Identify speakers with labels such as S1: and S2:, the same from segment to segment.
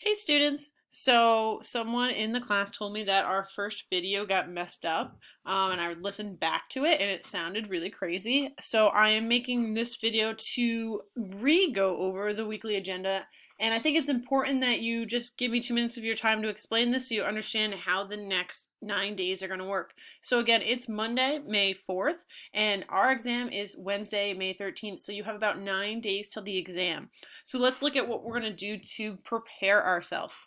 S1: Hey students! So someone in the class told me that our first video got messed up and I listened back to it and it sounded really crazy. So I am making this video to re-go over the weekly agenda, and I think it's important that you just give me 2 minutes of your time to explain this so you understand how the next 9 days are going to work. So again, it's Monday, May 4th, and our exam is Wednesday, May 13th, so you have about 9 days till the exam. So let's look at what we're going to do to prepare ourselves.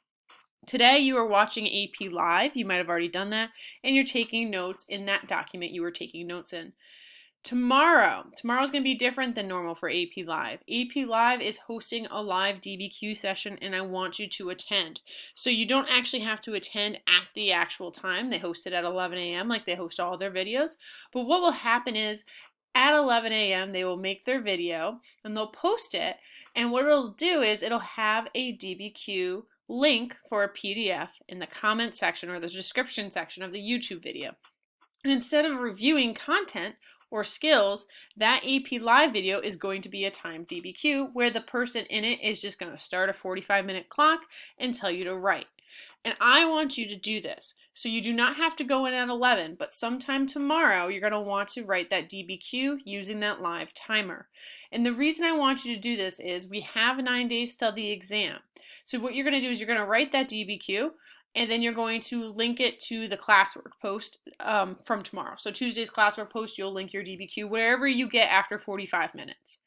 S1: Today you are watching AP Live, you might have already done that, and you're taking notes in that document you were taking notes in. Tomorrow's going to be different than normal for AP Live. AP Live is hosting a live DBQ session and I want you to attend. So you don't actually have to attend at the actual time. They host it at 11 a.m. like they host all their videos. But what will happen is at 11 a.m. they will make their video and they'll post it, and what it'll do is it'll have a DBQ link for a PDF in the comment section or the description section of the YouTube video. And instead of reviewing content or skills, that AP Live video is going to be a timed DBQ where the person in it is just going to start a 45-minute clock and tell you to write. And I want you to do this. So you do not have to go in at 11, but sometime tomorrow you're going to want to write that DBQ using that live timer. And the reason I want you to do this is we have 9 days till the exam. So what you're going to do is you're going to write that DBQ, and then you're going to link it to the classwork post from tomorrow. So Tuesday's classwork post, you'll link your DBQ wherever you get after 45 minutes.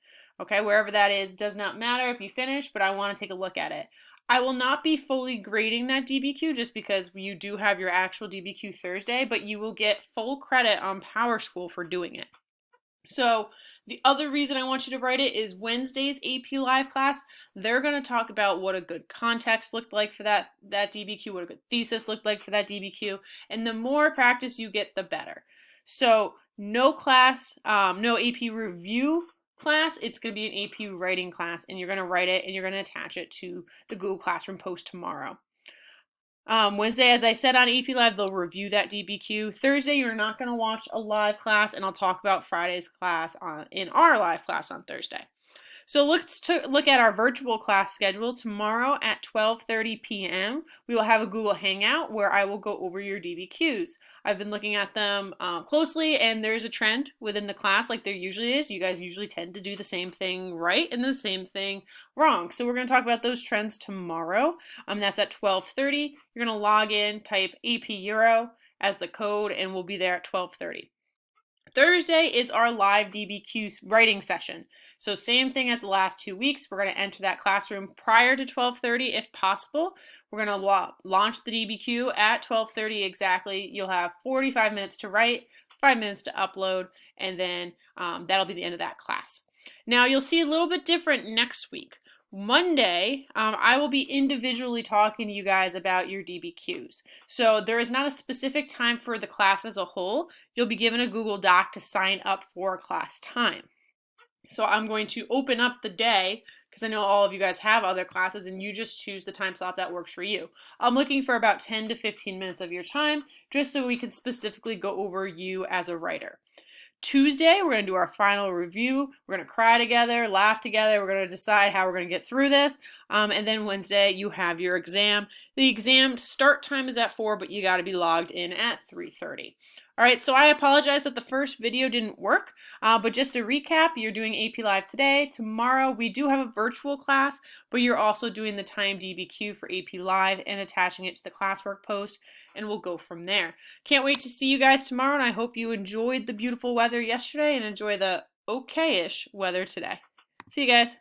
S1: Okay, wherever that is, does not matter if you finish, but I want to take a look at it. I will not be fully grading that DBQ just because you do have your actual DBQ Thursday, but you will get full credit on PowerSchool for doing it. So the other reason I want you to write it is Wednesday's AP Live class, they're going to talk about what a good context looked like for that DBQ, what a good thesis looked like for that DBQ, and the more practice you get, the better. So no class, no AP review class, it's going to be an AP writing class, and you're going to write it and you're going to attach it to the Google Classroom post tomorrow. Wednesday, as I said on AP Live, they'll review that DBQ. Thursday, you're not going to watch a live class, and I'll talk about Friday's class in our live class on Thursday. So let's look at our virtual class schedule. Tomorrow at 12:30 p.m. we will have a Google Hangout where I will go over your DBQs. I've been looking at them closely, and there's a trend within the class like there usually is. You guys usually tend to do the same thing right and the same thing wrong. So we're going to talk about those trends tomorrow. That's at 12:30. You're going to log in, type AP Euro as the code, and we'll be there at 12:30. Thursday is our live DBQ writing session. So same thing as the last 2 weeks. We're going to enter that classroom prior to 12:30 if possible. We're going to launch the DBQ at 12:30 exactly. You'll have 45 minutes to write, 5 minutes to upload, and then that'll be the end of that class. Now you'll see a little bit different next week. Monday, I will be individually talking to you guys about your DBQs. So there is not a specific time for the class as a whole. You'll be given a Google Doc to sign up for class time. So I'm going to open up the day because I know all of you guys have other classes and you just choose the time slot that works for you. I'm looking for about 10 to 15 minutes of your time just so we can specifically go over you as a writer. Tuesday, we're going to do our final review. We're going to cry together, laugh together. We're going to decide how we're going to get through this. And then Wednesday, you have your exam. The exam start time is at 4, but you got to be logged in at 3:30. All right, so I apologize that the first video didn't work, but just to recap, you're doing AP Live today. Tomorrow, we do have a virtual class, but you're also doing the timed DBQ for AP Live and attaching it to the classwork post, and we'll go from there. Can't wait to see you guys tomorrow, and I hope you enjoyed the beautiful weather yesterday and enjoy the okay-ish weather today. See you guys.